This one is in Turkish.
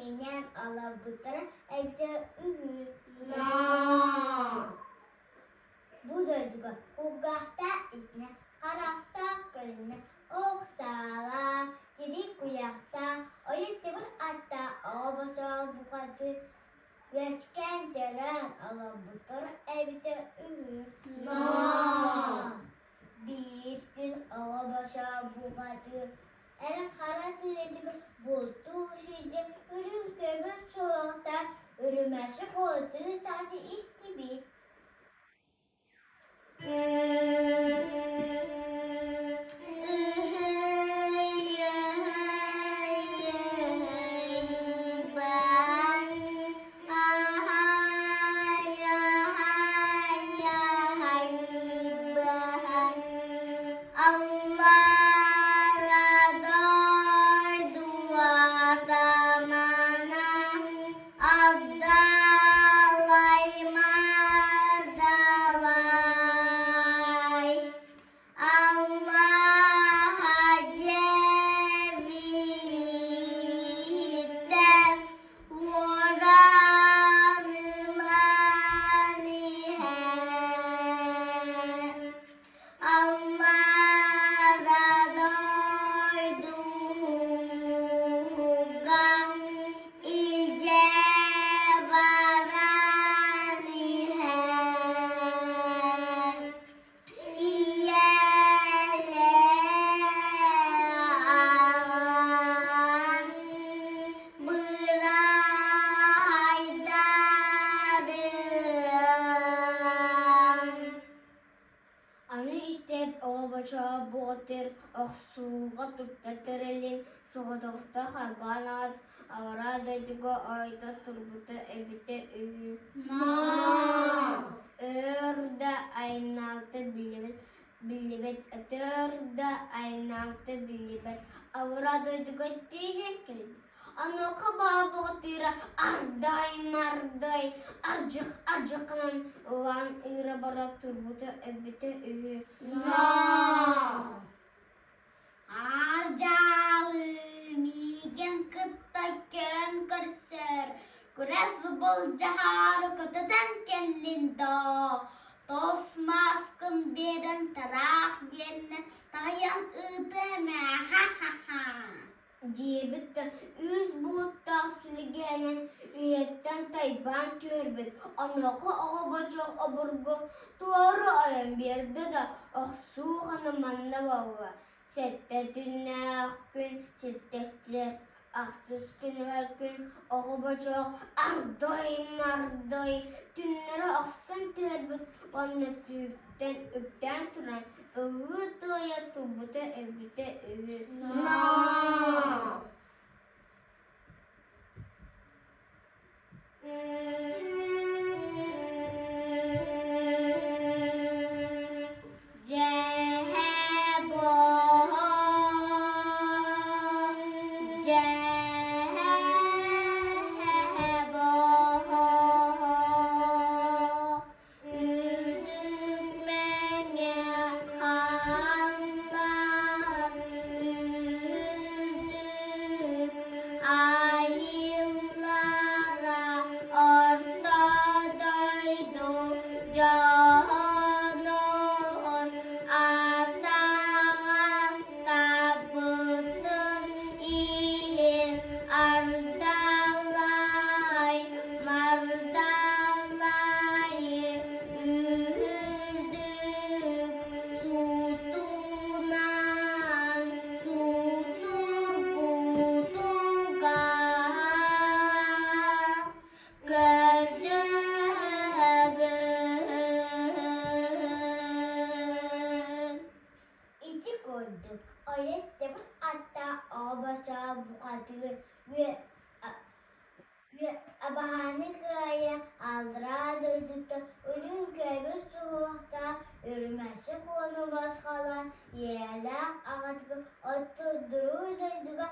eninen alabıtara evde ümür. Bu duyduğu kugahta ikne, karakta kölüne, oksala, diri kuyakta, Oyor-тэбэр аттаах О5о Бочоох Вескен дegen alabıtara evde ümür. Bir gün О5о Бочоох Erem karatıydı buldu şimdi Urumëччи Kuo'da Urumëччи Kuo'da saati istibi. Suğa tuttatırılın, soğudukta harbanat, avradaydığı ayda turbuta evite övü. Örda aynaltı bilibet, örda aynaltı bilibet, avradaydığı diyem kelebek. Anoka babıqtira Ардалай-Мардалай, arcıqnan ulan ıra bara turbuta evite övü. Arjalım igen kıtta kön kırsır, Күрәс бұл жахары көтөден келлинда, Тосмас күн берін тарах енні, Таян ыдыма ха-ха-ха. Дебітті үз бұлттақ сүлгенін, Үйеттен тайбан төрбіт, Анақы аға бачақ абырғы, Туары аян берді да, Ақсу қаныманна бауы. Сәтті түннәқ күн, сеттестілер, Ақсыз күнігер күн, Аға бачақ Ардалай-Мардалай, Түннері ақсын төрбіт, Оны түйіктен үктен тұран, Иитиллээччилэрэ турбута эбите эбі. Oyor-тэбэр аттаах О5о Бочоох ve abahane kaya aldıra döydükte ölüm köybü soğukta Urumëччи Kuo'nu başkalan yerler ağatığı oturduğu döydüğü